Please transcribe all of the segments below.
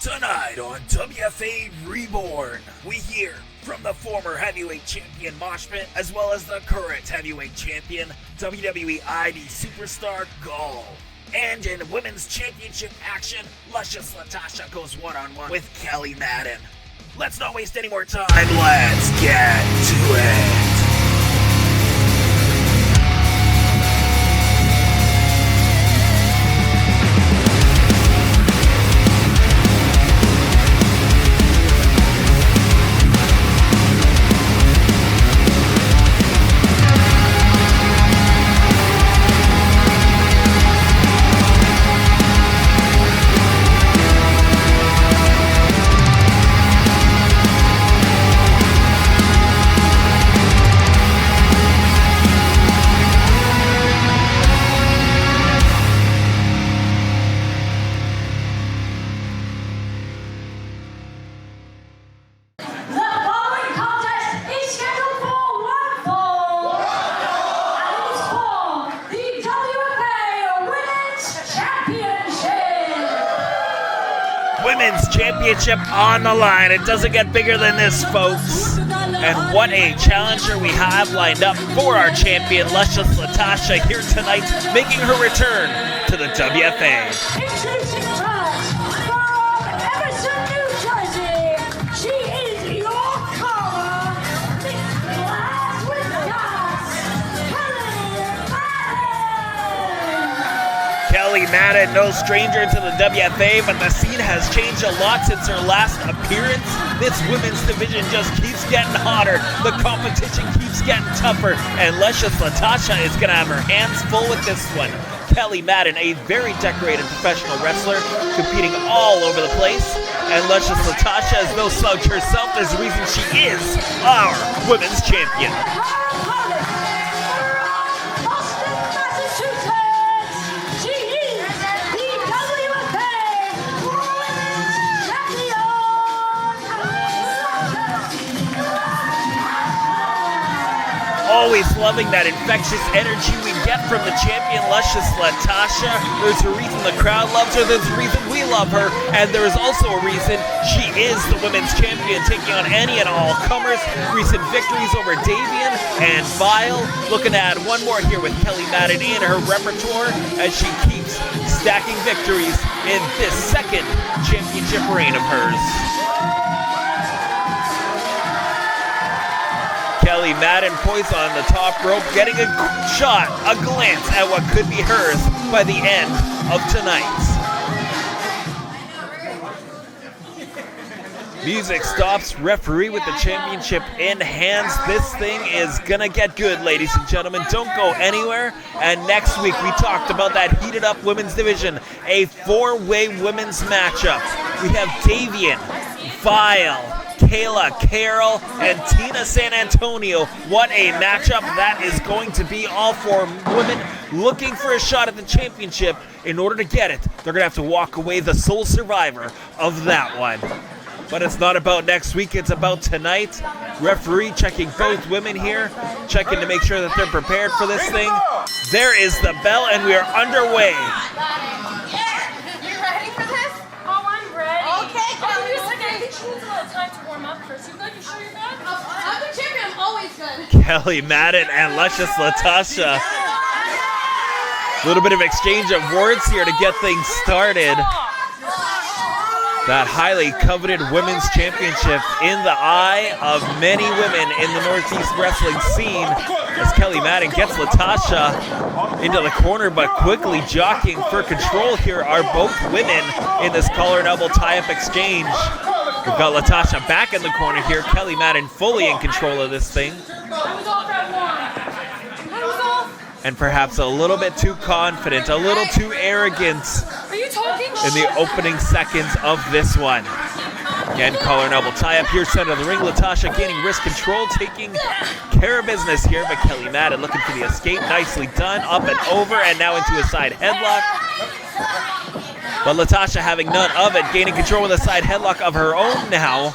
Tonight on WFA Reborn, we hear from the former heavyweight champion Moshpit, as well as the current heavyweight champion, WWE ID superstar Gal. And in women's championship action, Luscious Latasha goes one-on-one with Kelly Madan. Let's not waste any more time. Let's get to it. Women's championship on the line. It doesn't get bigger than this, folks. And what a challenger we have lined up for our champion, Luscious Latasha, here tonight, making her return to the WFA. Introducing first, from Emerson, New Jersey, she is your caller, Miss Glass with Gas, Kelly Madan. Kelly Madan, no stranger to the WFA, but the scene has changed a lot since her last appearance. This women's division just keeps getting hotter. The competition keeps getting tougher, and Luscious Latasha is going to have her hands full with this one. Kelly Madan, a very decorated professional wrestler, competing all over the place, and Luscious Latasha, as no slouch herself, is the reason she is our women's champion. Always loving that infectious energy we get from the champion, Luscious Latasha. There's a reason the crowd loves her, there's a reason we love her, and there is also a reason she is the women's champion, taking on any and all comers. Recent victories over Davian and Vile. Looking to add one more here with Kelly Madan in her repertoire as she keeps stacking victories in this second championship reign of hers. Kelly Madan poised on the top rope, getting a shot, a glance at what could be hers by the end of tonight. Music stops, referee with the championship in hands. This thing is gonna get good, ladies and gentlemen. Don't go anywhere. And next week, we talked about that heated up women's division, a four-way women's matchup. We have Davian, Vile, Kayla, Carol, and Tina San Antonio. What a matchup that is going to be. All four women looking for a shot at the championship. In order to get it, they're going to have to walk away the sole survivor of that one. But it's not about next week, it's about tonight. Referee checking both women here, checking to make sure that they're prepared for this thing. There is the bell, and we are underway. Kelly Madan and Luscious Latasha. A little bit of exchange of words here to get things started. That highly coveted women's championship in the eye of many women in the Northeast wrestling scene, as Kelly Madan gets Latasha into the corner, but quickly jockeying for control here are both women in this collar and elbow tie-up exchange. We've got Latasha back in the corner here. Kelly Madan fully in control of this thing. And perhaps a little bit too confident, a little too arrogant in the opening seconds of this one. Again, collar and elbow tie-up here, center of the ring. Latasha gaining wrist control, taking care of business here, but Kelly Madan looking for the escape. Nicely done, up and over, and now into a side headlock. But Latasha having none of it, gaining control with a side headlock of her own now.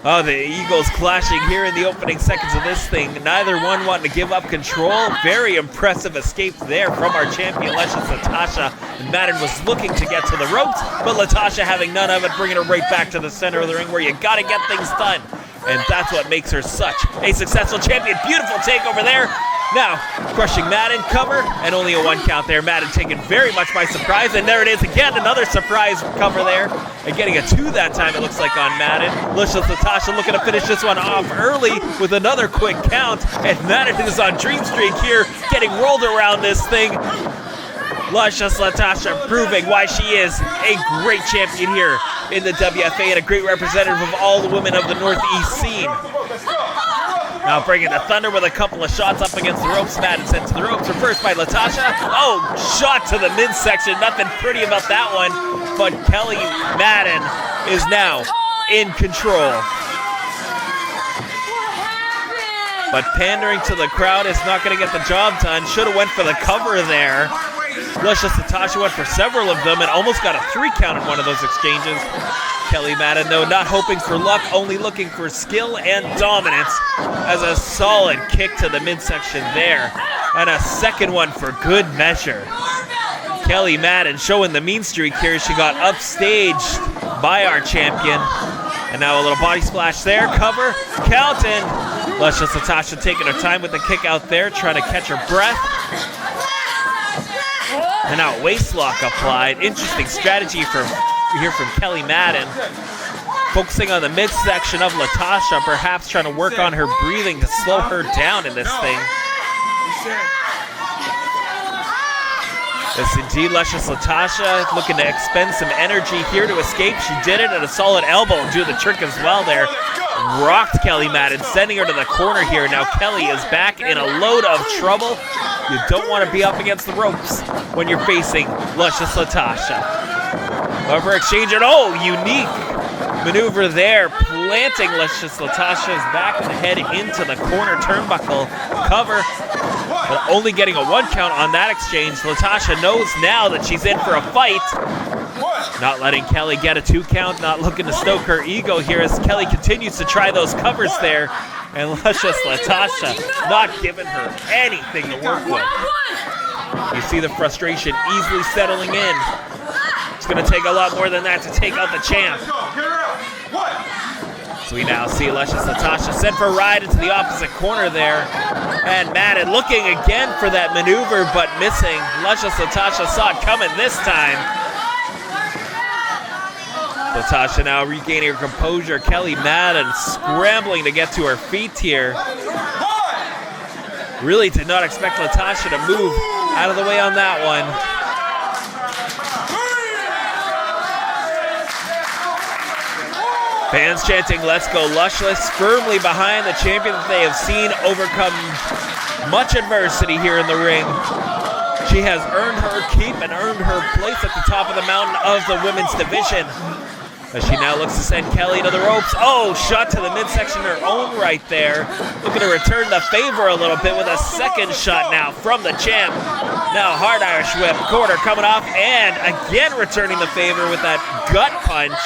Oh, the Eagles clashing here in the opening seconds of this thing. Neither one wanting to give up control. Very impressive escape there from our champion, Luscious Latasha. And Madan was looking to get to the ropes, but Latasha having none of it, bringing her right back to the center of the ring where you got to get things done. And that's what makes her such a successful champion. Beautiful takeover there. Now, crushing Madan, cover, and only a 1 count there. Madan taken very much by surprise, and there it is again, another surprise cover there. And getting a 2 that time, it looks like, on Madan. Luscious Latasha looking to finish this one off early with another quick count, and Madan is on Dream Streak here, getting rolled around this thing. Luscious Latasha proving why she is a great champion here in the WFA and a great representative of all the women of the Northeast scene. Now bringing the thunder with a couple of shots up against the ropes. Madan sent to the ropes, reversed by Latasha. Oh, shot to the midsection. Nothing pretty about that one. But Kelly Madan is now in control. But pandering to the crowd is not going to get the job done. Should have went for the cover there. Luscious Latasha went for several of them and almost got a 3 count in one of those exchanges. Kelly Madan, though, not hoping for luck, only looking for skill and dominance, as a solid kick to the midsection there. And a second one for good measure. Kelly Madan showing the mean streak here. She got upstaged by our champion. And now a little body splash there. Cover, count, and Luscious Latasha taking her time with the kick out there, trying to catch her breath. And now waist lock applied. Interesting strategy from Kelly Madan. Focusing on the midsection of Latasha, perhaps trying to work on her breathing to slow her down in this thing. Yes, indeed, Luscious Latasha looking to expend some energy here to escape. She did it at a solid elbow and do the trick as well there. Rocked Kelly Madan, sending her to the corner here. Now Kelly is back in a load of trouble. You don't want to be up against the ropes when you're facing Luscious Latasha. However, exchange it. Oh, unique maneuver there, planting Luscious Latasha's back of the head into the corner turnbuckle. Cover, but only getting a 1 count on that exchange. Latasha knows now that she's in for a fight. Not letting Kelly get a 2 count, not looking to stoke her ego here as Kelly continues to try those covers there. And Luscious Latasha not giving her anything to work with. You see the frustration easily settling in. It's going to take a lot more than that to take out the champ. So we now see Luscious Latasha sent for a ride into the opposite corner there. And Madan looking again for that maneuver, but missing. Luscious Latasha saw it coming this time. Latasha now regaining her composure. Kelly Madan scrambling to get to her feet here. Really did not expect Latasha to move out of the way on that one. Fans chanting, "Let's go Luscious," firmly behind the champion that they have seen overcome much adversity here in the ring. She has earned her keep and earned her place at the top of the mountain of the women's division. As she now looks to send Kelly to the ropes. Oh, shot to the midsection of her own right there. Looking to return the favor a little bit with a second shot now from the champ. Now hard Irish whip, quarter coming off, and again returning the favor with that gut punch.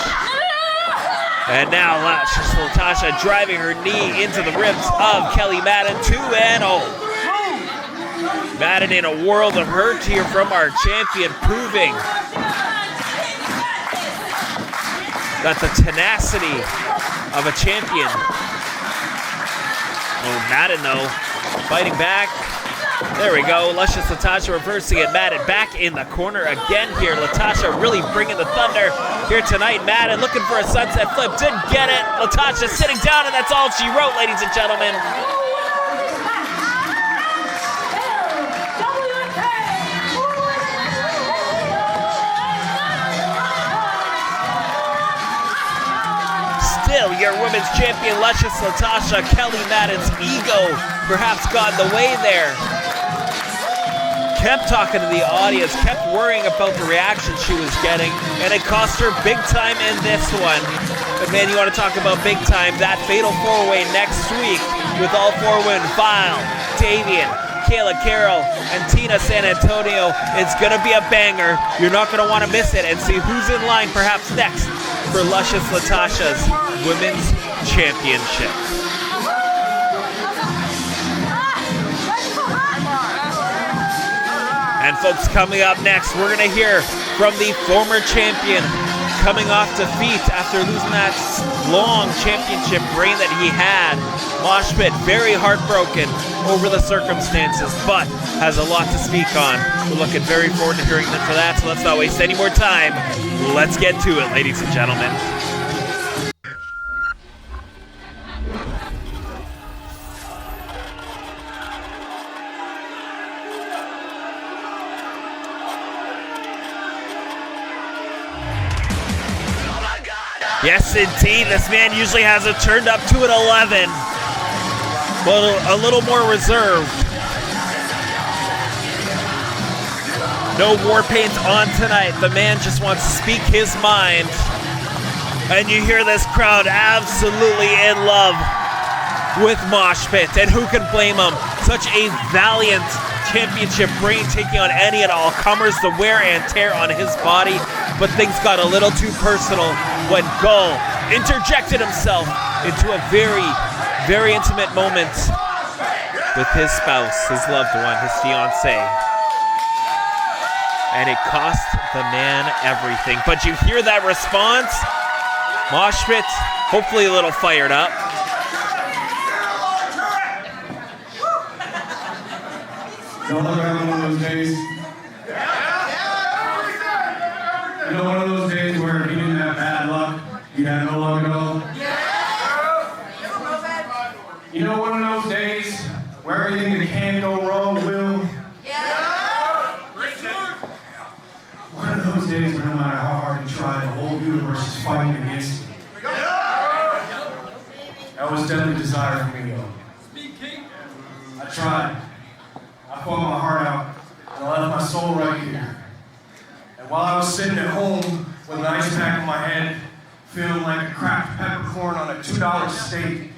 And now Luscious Latasha driving her knee into the ribs of Kelly Madan, 2-0. Madan in a world of hurt here from our champion, proving that the tenacity of a champion. Oh, Madan though, fighting back. There we go, Luscious Latasha reversing it. Madan back in the corner again here. Latasha really bringing the thunder here tonight. Madan looking for a sunset flip, didn't get it. Latasha sitting down, and that's all she wrote, ladies and gentlemen. Still, your women's champion, Luscious Latasha. Kelly Madan's ego perhaps got in the way there. Kept talking to the audience, kept worrying about the reaction she was getting, and it cost her big time in this one. But man, you want to talk about big time, that fatal 4-way next week with all 4 women, Vile, Davian, Kayla Carroll, and Tina San Antonio. It's going to be a banger. You're not going to want to miss it, and see who's in line perhaps next for Luscious Latasha's Women's Championship. And folks, coming up next, we're going to hear from the former champion coming off defeat after losing that long championship reign that he had. Moshpit, very heartbroken over the circumstances, but has a lot to speak on. We're looking very forward to hearing that for that, so let's not waste any more time. Let's get to it, ladies and gentlemen. Yes, indeed. This man usually has it turned up to an 11. Well, a little more reserved. No war paint on tonight. The man just wants to speak his mind. And you hear this crowd absolutely in love with Moshpit. And who can blame him? Such a valiant championship reign, taking on any and all comers, the wear and tear on his body. But things got a little too personal when Gal interjected himself into a very, very intimate moment with his spouse, his loved one, his fiancée. And it cost the man everything. But you hear that response? Moshpit, hopefully a little fired up. Don't look around one of those days. You know, one of those days where you didn't have bad luck, you had no luck at all? You know, one of those days where everything that can go wrong will? One of those days where no matter how hard you try, the whole universe is fighting against you. That was deadly desire for me, though. I tried. I poured my heart out, and I left my soul right here. And while I was sitting at home with an ice pack on my head, feeling like a cracked peppercorn on a $2 steak,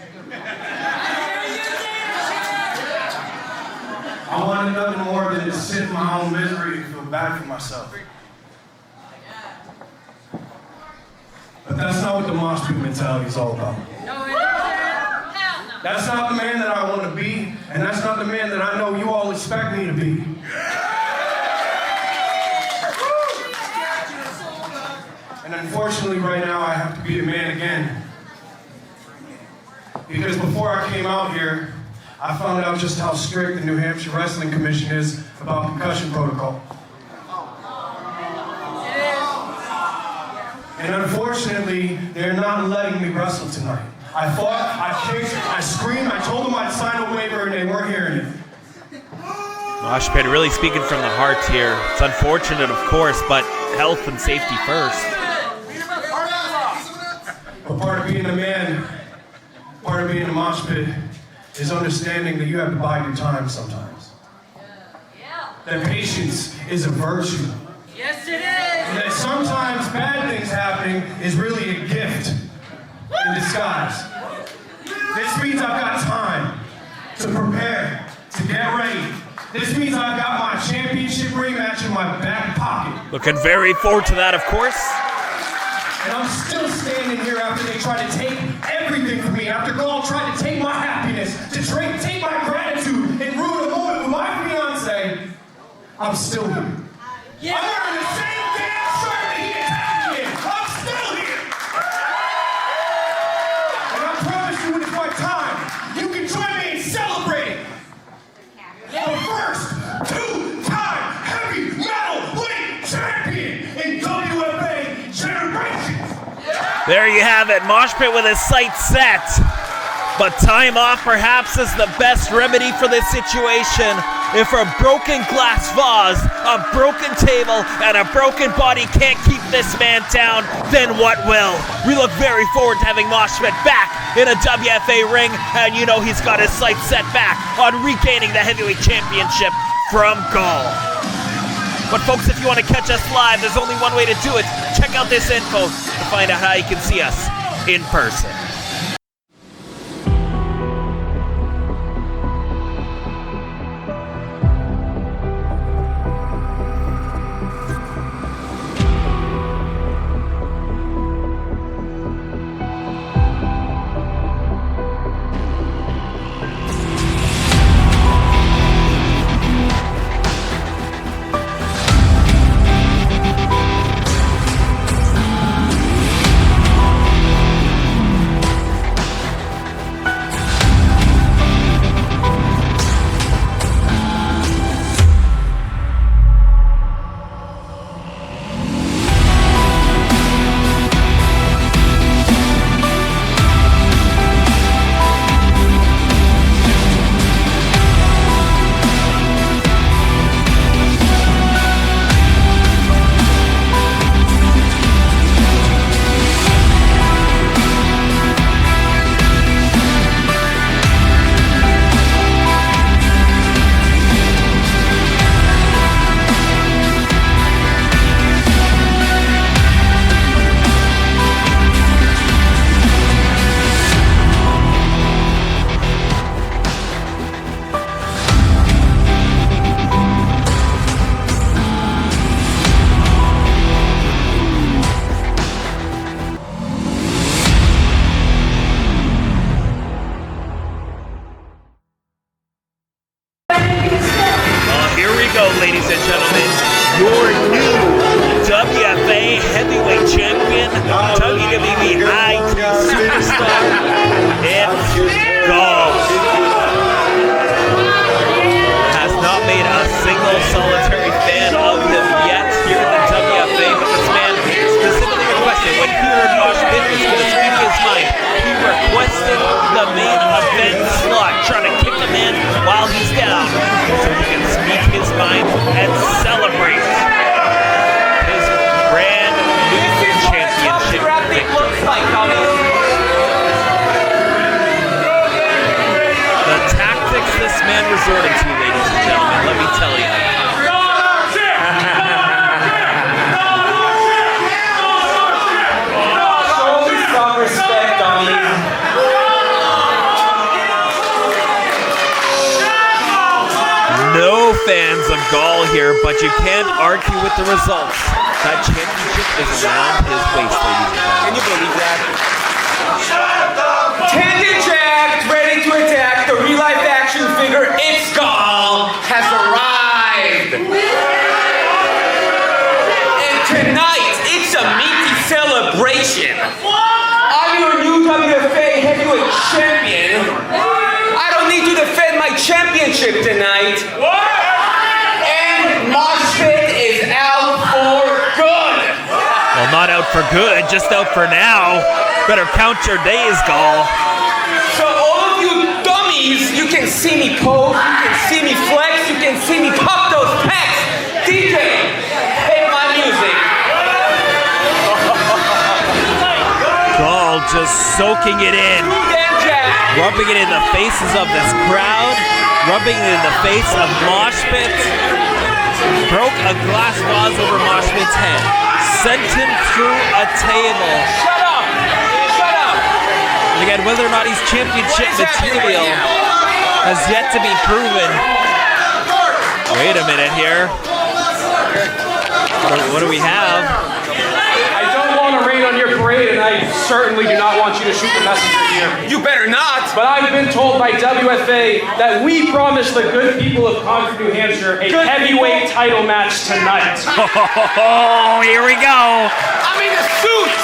I wanted nothing more than to sit in my own misery and feel bad for myself. But that's not what the Moshpit mentality is all about. That's not the man that I want to be, and that's not the man that I know you all expect me to be. And unfortunately, right now, I have to be the man again. Because before I came out here, I found out just how strict the New Hampshire Wrestling Commission is about concussion protocol. And unfortunately, they're not letting me wrestle tonight. I fought, I kicked, I screamed, I told them I'd sign a waiver, and they weren't hearing it. Moshpit really speaking from the heart here. It's unfortunate, of course, but health and safety first. But part of being a man, part of being a Moshpit, is understanding that you have to bide your time sometimes. That patience is a virtue. Yes, it is. And that sometimes bad things happening is really a gift in disguise. This means I've got time to prepare, to get ready. This means I've got my championship rematch in my back pocket. Looking very forward to that, of course. And I'm still standing here after they tried to take everything from me, after Gal tried to take my happiness, to take my gratitude, and ruin a moment with my fiancé. I'm still here. Yeah. I'm wearing the same damn shirt that he attacked me in. I'm still here. And I promise you when it's my time, you can join me in celebrating the first two-time heavy metalweight champion in WFA Generations. There you have it, Moshpit with his sights set. But time off perhaps is the best remedy for this situation. If a broken glass vase, a broken table, and a broken body can't keep this man down, then what will? We look very forward to having Moshpit back in a WFA ring, and you know he's got his sights set back on regaining the heavyweight championship from Gal. But folks, if you want to catch us live, there's only one way to do it. Check out this info to find out how you can see us in person. your new WFA Heavyweight Champion, WWE ID Superstar, it's Gal. Has not made a single solitary fan of him yet here in the WFA, but this man specifically requested when he heard Moshpit was going to speak his mind, he requested the main event slot, trying to kick him in while he's down so he can speak his mind and celebrate his brand new championship victory. The tactics this man resorted to, ladies and gentlemen, let me tell you. No fans of Gal here, but you can't argue with the results. That championship is around his waist, ladies and gentlemen. Can you believe that? Tendon jacked, ready to attack. The real life action figure, It's Gal, has arrived. And tonight, it's a meaty celebration. I'm your new WFA Heavyweight Champion. I don't need to defend my championship tonight. And Moshpit is out for good. Well, not out for good, just out for now. Better count your days, Gal. So all of you dummies, you can see me pose, you can see me flex, you can see me pop those pecs. DJ, hit my music. Gal just soaking it in. Rubbing it in the faces of this crowd, rubbing it in the face of Moshpit. Broke a glass vase over Moshpit's head, sent him through a table. Shut up! Shut up! And again, whether or not he's championship material has yet to be proven. Wait a minute here. What do we have? I don't want to rain on your parade, and I certainly do not want you to shoot the messenger here. You better not! But I've been told by WFA that we promised the good people of Concord, New Hampshire a heavyweight title match tonight. Oh, here we go. I'm in a suit!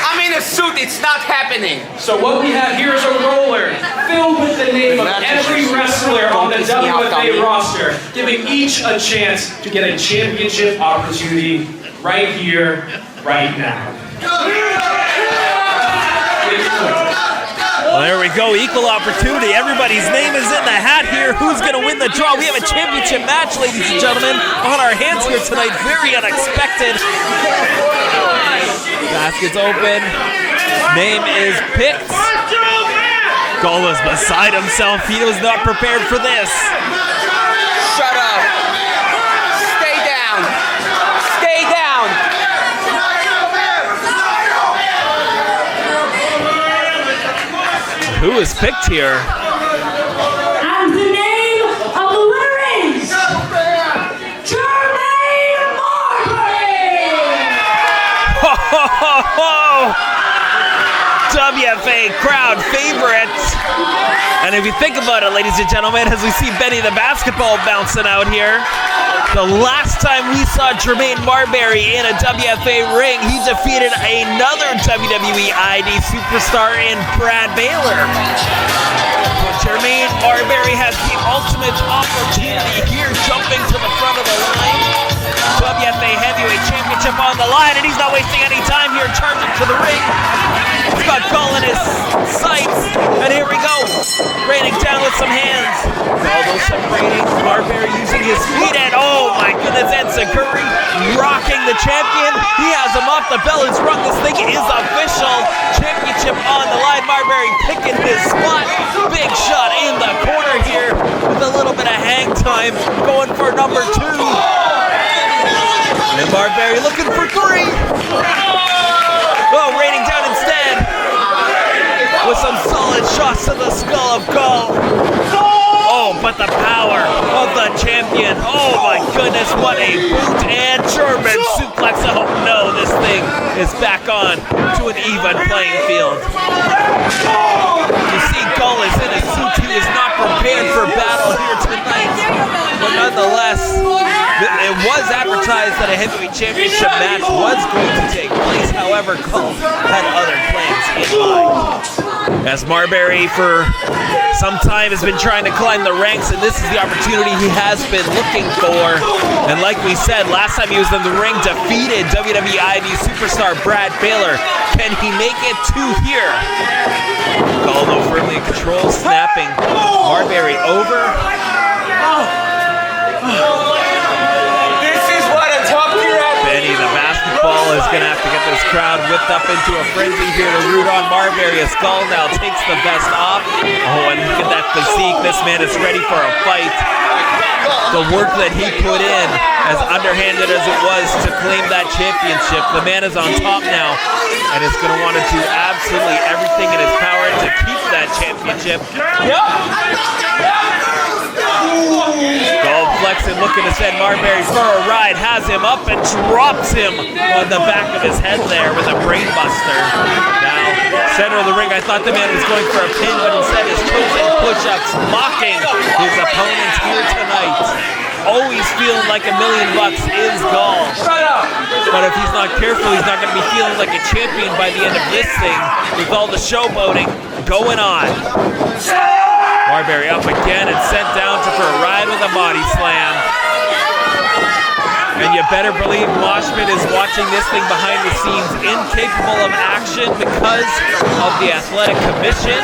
I'm in a suit, it's not happening! So what we have here is a roller filled with the name of every wrestler on the WFA roster, giving each a chance to get a championship opportunity right here, right now. Well, there we go, equal opportunity. Everybody's name is in the hat here. Who's going to win the draw? We have a championship match, ladies and gentlemen, on our hands here tonight. Very unexpected. Basket's open. Name is picked. Gal was beside himself. He was not prepared for this. Shut up! Stay down! Stay down! Who is picked here? And the name of the winner is Jermaine Marbury! Ho, ho, ho, ho! WFA crowd favorite. And if you think about it, ladies and gentlemen, as we see Benny the basketball bouncing out here, the last time we saw Jermaine Marbury in a WFA ring, he defeated another WWE ID superstar in Brad Baylor. But Jermaine Marbury has the ultimate opportunity here, jumping to the front of the line. WFA Heavyweight Championship on the line, and he's not wasting any time here, charging to the ring. He's got Gal in his sights, and here we go, raining down with some hands. Aldo separating, Marbury using his feet, and oh my goodness, and Sakuri rocking the champion. He has him off the bell, it's rung, this thing is official. Championship on the line, Marbury picking his spot. Big shot in the corner here, with a little bit of hang time, going for number 2. And Marbury looking for 3. Oh, raining down instead with some solid shots to the skull of Gal. Oh, but the power of the champion. Oh my goodness, what a boot and German suplex. Oh no, this thing is back on to an even playing field. You see Gal is in a suit. He is not prepared for battle here tonight. But nonetheless, it was advertised that a heavyweight championship match was going to take place. However, Cole had other plans in mind. As Marbury for some time has been trying to climb the ranks, and this is the opportunity he has been looking for. And like we said, last time he was in the ring, defeated WWE ID superstar Brad Baylor. Can he make it to here? Gallo firmly in control, snapping Marbury over. This is what I'm talking about. Benny, the basketball, is going to have to get this crowd whipped up into a frenzy here to root on Marbury as Skull now takes the vest off. Oh, and look at that physique. This man is ready for a fight. The work that he put in, as underhanded as it was to claim that championship, the man is on top now and is going to want to do absolutely everything in his power to keep that championship. Gold flexing, looking to send Marbury for a ride, has him up and drops him on the back of his head there with a brain buster. Now, center of the ring, I thought the man was going for a pin, but instead is posing push-ups, mocking his opponent here tonight. Always feeling like $1 million is Gall. But if he's not careful, he's not going to be feeling like a champion by the end of this thing with all the showboating going on. Marbury up again and sent down for a ride with a body slam. And you better believe Moshpit is watching this thing behind the scenes, incapable of action because of the athletic commission.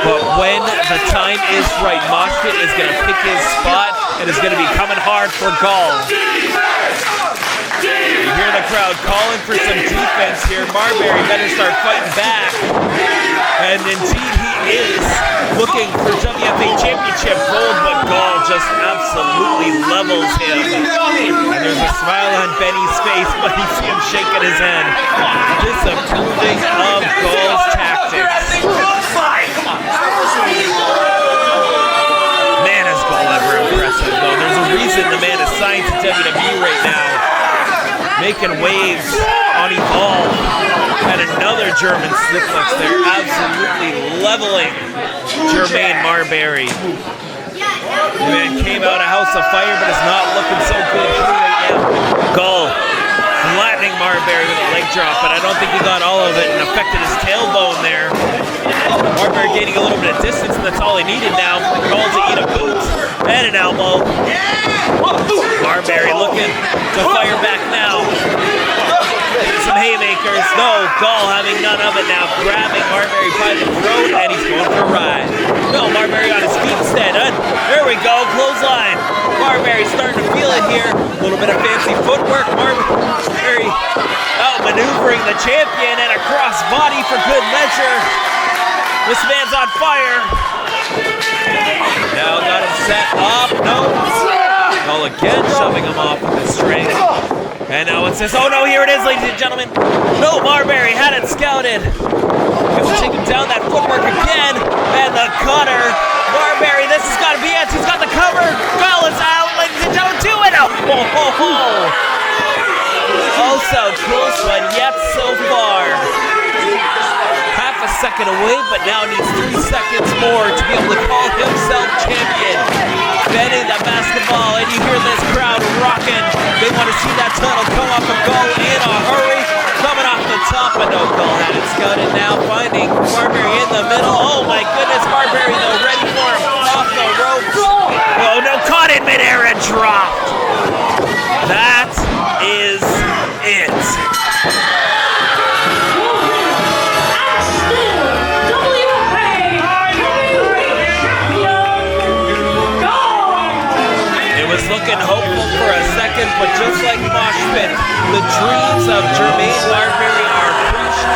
But when the time is right, Moshpit is going to pick his spot and is going to be coming hard for Gall. You hear the crowd calling for some defense here. Marbury better start fighting back. And indeed he is looking for WFA Championship gold, but Gall just absolutely levels him. And there's a smile on Benny's face, but you see him shaking his head. Disapproving of Gall's tactics. Man, is Gall ever impressive, though. There's a reason the man is signed to WWE right now. Making waves on Evolve. And another German suplex there, absolutely leveling Jermaine Marbury. The man came out of House of Fire, but is not looking so good right now. Gall flattening Marbury with a leg drop, but I don't think he got all of it and affected his tailbone there. Marbury gaining a little bit of distance, and that's all he needed now. Gall to eat a boot and an elbow. Marbury looking to fire back now. Some haymakers. No, Gall having none of it now. Grabbing Marbury by the throat, and he's going for a ride. No, Marbury on his feet instead. There we go, clothesline. Marbury starting to feel it here. A little bit of fancy footwork. Marbury outmaneuvering the champion and a cross body for good measure. This man's on fire. Now got him set up. No. Gall again shoving him off with his strength. And now it says, oh no, here it is, ladies and gentlemen. No, Marbury had it scouted. He was taking down that footwork again. And the cutter. Marbury, this has got to be it. He's got the cover. Gall is out, ladies and gentlemen, 2-0. Also close, but yet so far. Half a second away, but now needs 3 seconds more to be able to call himself champion. Benny the basketball, and you hear this crowd rocking. They want to see that title come off of Gall in a hurry. Coming off the top, but no, Gall had it scouted now, finding Marbury in the middle. Oh my goodness, Marbury though, ready for him off the ropes. Oh no, caught in midair and dropped. That is it. Looking hopeful for a second, but just like Moshpit, the dreams of Jermaine Marbury are crushed.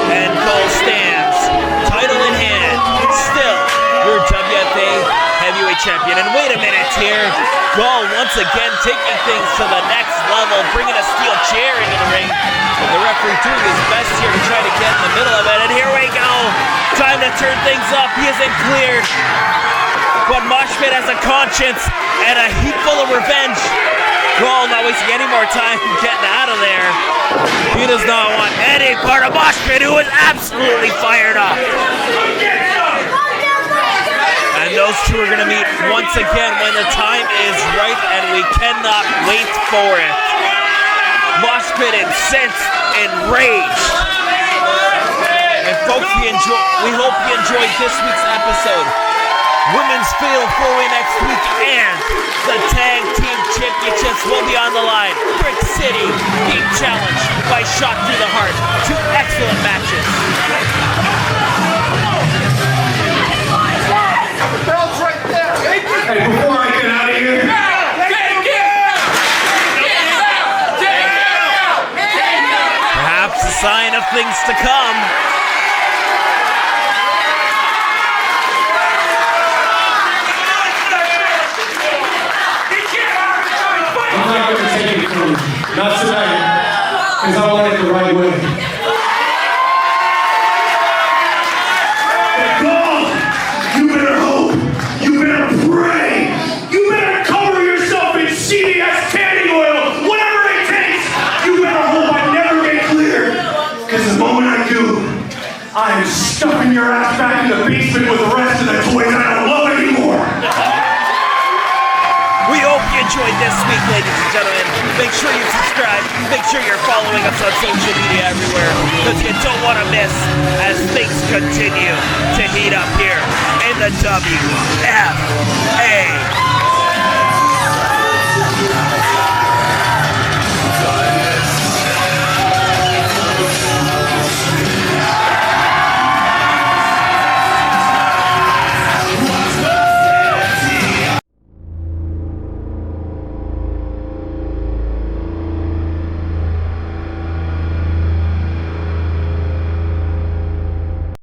And Gall stands, title in hand, still your WFA Heavyweight Champion. And wait a minute here, Gall once again taking things to the next level, bringing a steel chair into the ring. And the referee doing his best here to try to get in the middle of it. And here we go, time to turn things up. He isn't cleared. But Moshpit has a conscience and a heap full of revenge. Gall not wasting any more time getting out of there. He does not want any part of Moshpit, who is absolutely fired up. And those two are going to meet once again when the time is right, and we cannot wait for it. Moshpit incensed, enraged. And folks, we hope you enjoyed this week's episode. Women's Fatal 4-Way next week, and the Tag Team Championships will be on the line. Brick City being challenged by Shot Through the Heart. Two excellent matches. Hey, before I get out of here, Perhaps a sign of things to come. I'm not going to take it from you. Not tonight, because I want it the right way. But God, you better hope, you better pray, you better cover yourself in CVS tanning oil, whatever it takes. You better hope I never get clear, because the moment I do, I am stuffing your ass back in the basement with the rest of the toys I don't love anymore. We hope you enjoyed this week, ladies and gentlemen. Make sure you subscribe. Make sure you're following us on social media everywhere, because you don't want to miss as things continue to heat up here in the WFA